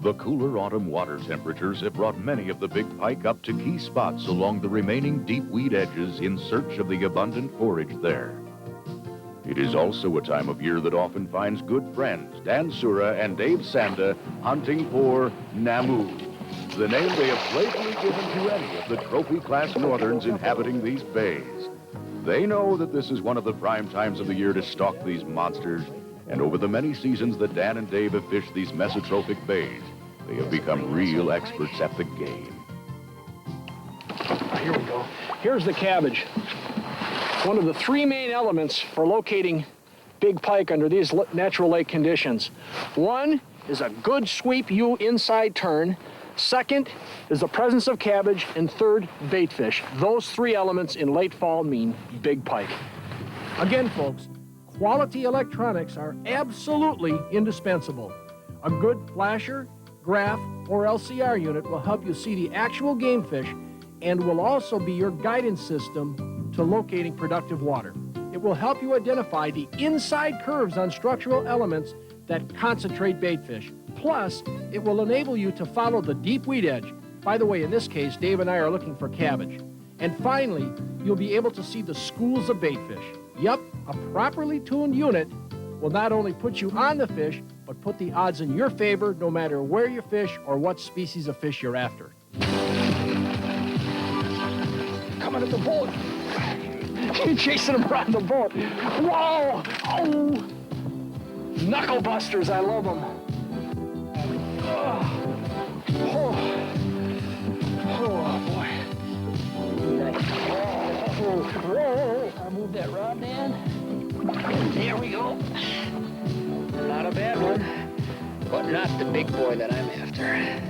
The cooler autumn water temperatures have brought many of the big pike up to key spots along the remaining deep weed edges in search of the abundant forage there. It is also a time of year that often finds good friends Dan Sura and Dave Sanda hunting for Namu, the name they have playfully given to any of the trophy-class northerns inhabiting these bays. They know that this is one of the prime times of the year to stalk these monsters, and over the many seasons that Dan and Dave have fished these mesotrophic bays, they have become real experts at the game. Here we go. Here's the cabbage. One of the three main elements for locating big pike under these natural lake conditions. One is a good sweep U inside turn. Second is the presence of cabbage, and third, bait fish. Those three elements in late fall mean big pike. Again, folks, quality electronics are absolutely indispensable. A good flasher, graph, or LCR unit will help you see the actual game fish and will also be your guidance system to locating productive water. It will help you identify the inside curves on structural elements that concentrate bait fish. Plus, it will enable you to follow the deep weed edge. By the way, in this case, Dave and I are looking for cabbage. And finally, you'll be able to see the schools of bait fish. Yup, a properly tuned unit will not only put you on the fish, but put the odds in your favor no matter where you fish or what species of fish you're after. Coming at the boat. You're chasing them around the boat. Whoa! Oh! Knuckle busters, I love them. Oh, boy. Whoa. I'll move that rod, Dan. There we go. Not a bad one, but not the big boy that I'm after.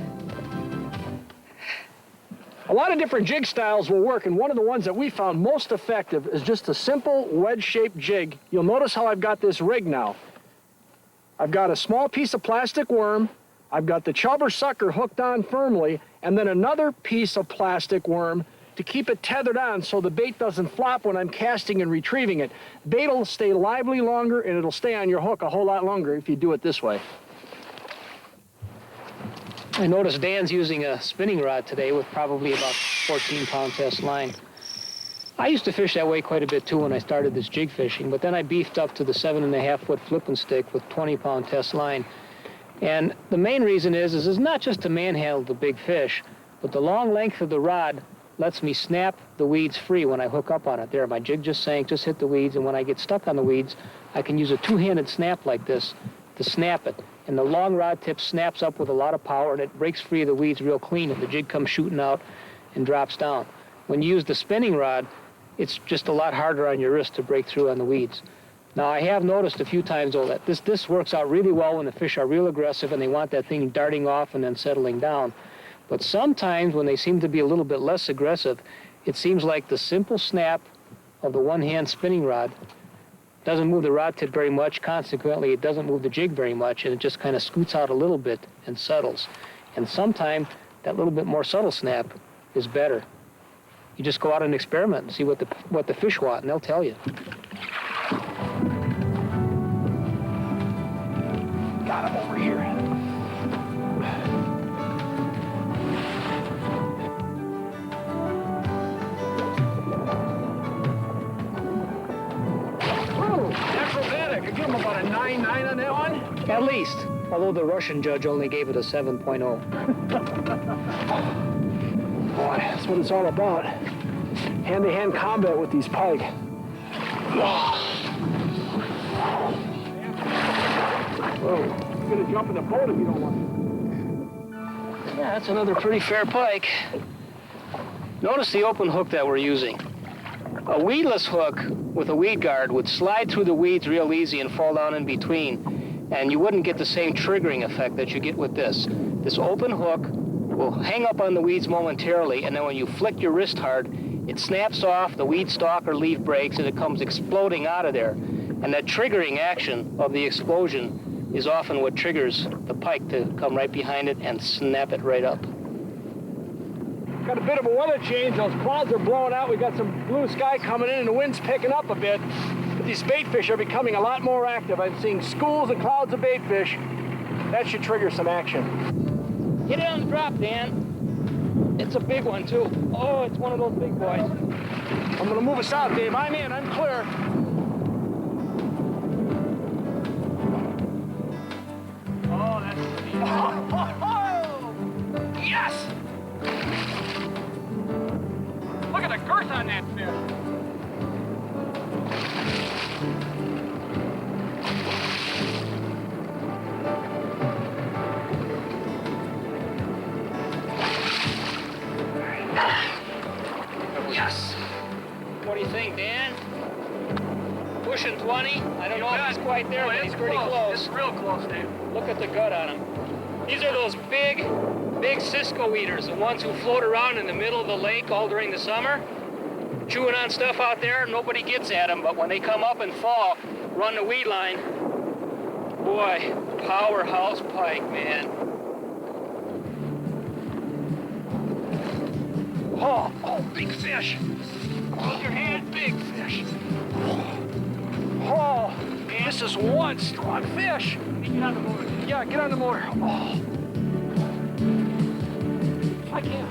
A lot of different jig styles will work, and one of the ones that we found most effective is just a simple wedge-shaped jig. You'll notice how I've got this rig now. I've got a small piece of plastic worm, I've got the chub or sucker hooked on firmly, and then another piece of plastic worm to keep it tethered on so the bait doesn't flop when I'm casting and retrieving it. Bait will stay lively longer, and it'll stay on your hook a whole lot longer if you do it this way. I noticed Dan's using a spinning rod today with probably about 14-pound test line. I used to fish that way quite a bit too when I started this jig fishing, but then I beefed up to the 7.5-foot flipping stick with 20-pound test line. And the main reason is it's not just to manhandle the big fish, but the long length of the rod lets me snap the weeds free when I hook up on it. There, my jig just sank, just hit the weeds, and when I get stuck on the weeds, I can use a two-handed snap like this to snap it. And the long rod tip snaps up with a lot of power, and it breaks free of the weeds real clean, and the jig comes shooting out and drops down. When you use the spinning rod, it's just a lot harder on your wrist to break through on the weeds. Now, I have noticed a few times, though, that this works out really well when the fish are real aggressive and they want that thing darting off and then settling down. But sometimes when they seem to be a little bit less aggressive, it seems like the simple snap of the one-hand spinning rod doesn't move the rod tip very much. Consequently, it doesn't move the jig very much, and it just kind of scoots out a little bit and settles. And sometimes that little bit more subtle snap is better. You just go out and experiment and see what the fish want, and they'll tell you. Got him over here. Acrobatic. I give him about a 9.9 on that one. At least, although the Russian judge only gave it a 7.0. Boy, that's what it's all about. Hand-to-hand combat with these pike. Whoa, you're gonna jump in the boat if you don't want to. Yeah, that's another pretty fair pike. Notice the open hook that we're using. A weedless hook with a weed guard would slide through the weeds real easy and fall down in between, and you wouldn't get the same triggering effect that you get with this. This open hook will hang up on the weeds momentarily, and then when you flick your wrist hard, it snaps off, the weed stalk or leaf breaks, and it comes exploding out of there. And that triggering action of the explosion is often what triggers the pike to come right behind it and snap it right up. Got a bit of a weather change. Those clouds are blowing out. We got some blue sky coming in, and the wind's picking up a bit. But these bait fish are becoming a lot more active. I'm seeing schools and clouds of bait fish. That should trigger some action. Get it on the drop, Dan. It's a big one, too. Oh, it's one of those big boys. I'm gonna move us out, Dave. I'm in. I'm clear. Oh, that's pretty. Yes! Look at the girth on that fish. Yes. What do you think, Dan? Pushing 20? I don't know if he's quite there, but he's pretty close. It's real close, Dave. Look at the gut on him. These are those big Big Cisco eaters, the ones who float around in the middle of the lake all during the summer, chewing on stuff out there. Nobody gets at them, but when they come up and fall, run the weed line, boy, powerhouse pike, man. Oh, big fish. Hold your hand. Big fish. Oh, this is one strong fish. Get on the motor. Yeah, get on the motor. Oh. I can't.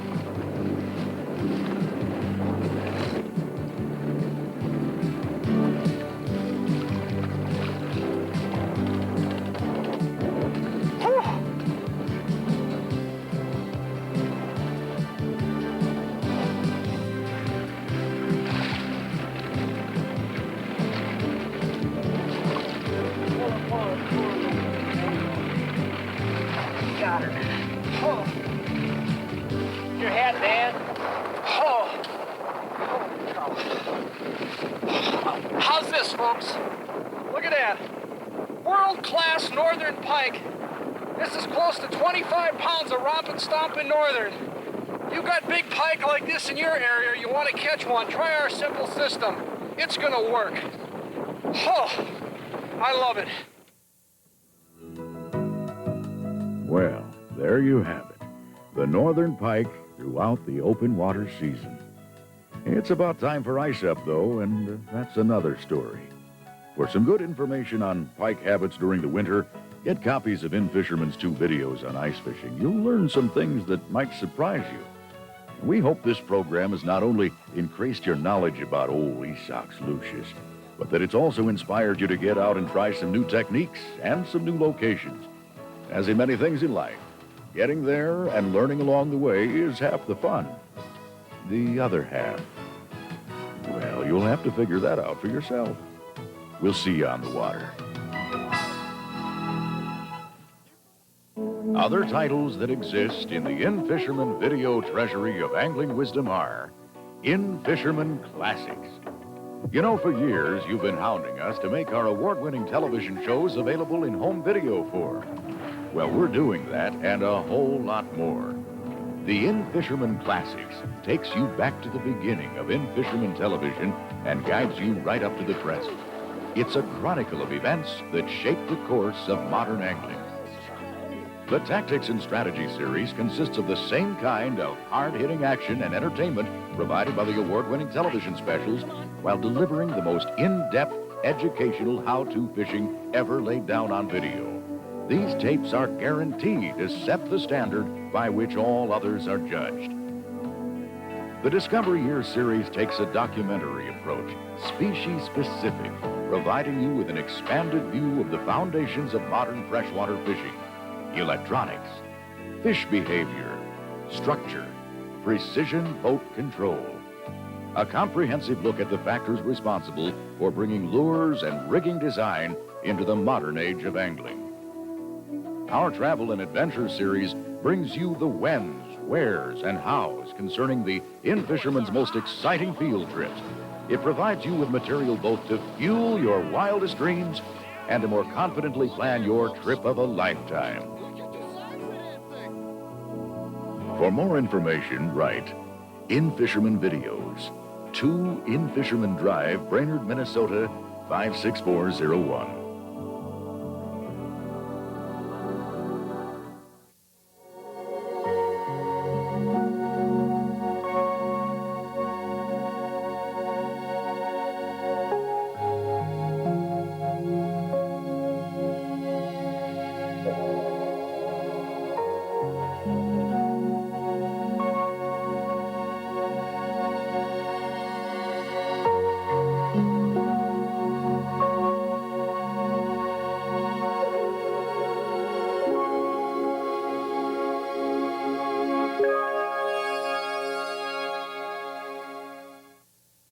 Got her. Oh. Your hat, Dan. Oh. How's this, folks? Look at that. World-class northern pike. This is close to 25 pounds of romping, stomping northern. You got big pike like this in your area, you want to catch one, try our simple system. It's gonna work. Oh, I love it. Well, there you have it. The northern pike throughout the open water season. It's about time for ice up, though, and that's another story. For some good information on pike habits during the winter, get copies of In-Fisherman's 2 videos on ice fishing. You'll learn some things that might surprise you. We hope this program has not only increased your knowledge about old Esox Lucius, but that it's also inspired you to get out and try some new techniques and some new locations. As in many things in life, getting there and learning along the way is half the fun. The other half, well, you'll have to figure that out for yourself. We'll see you on the water. Other titles that exist in the In-Fisherman video treasury of angling wisdom are In-Fisherman Classics. You know, for years, you've been hounding us to make our award-winning television shows available in home video form. Well, we're doing that and a whole lot more. The In-Fisherman Classics takes you back to the beginning of In-Fisherman television and guides you right up to the present. It's a chronicle of events that shaped the course of modern angling. The Tactics and Strategy series consists of the same kind of hard-hitting action and entertainment provided by the award-winning television specials while delivering the most in-depth educational how-to fishing ever laid down on video. These tapes are guaranteed to set the standard by which all others are judged. The Discovery Year series takes a documentary approach, species-specific, providing you with an expanded view of the foundations of modern freshwater fishing. Electronics, fish behavior, structure, precision boat control. A comprehensive look at the factors responsible for bringing lures and rigging design into the modern age of angling. Our Travel and Adventure series brings you the whens, wheres, and hows concerning the In-Fisherman's most exciting field trips. It provides you with material both to fuel your wildest dreams and to more confidently plan your trip of a lifetime. For more information, write In-Fisherman Videos, 2 In-Fisherman Drive, Brainerd, Minnesota, 56401.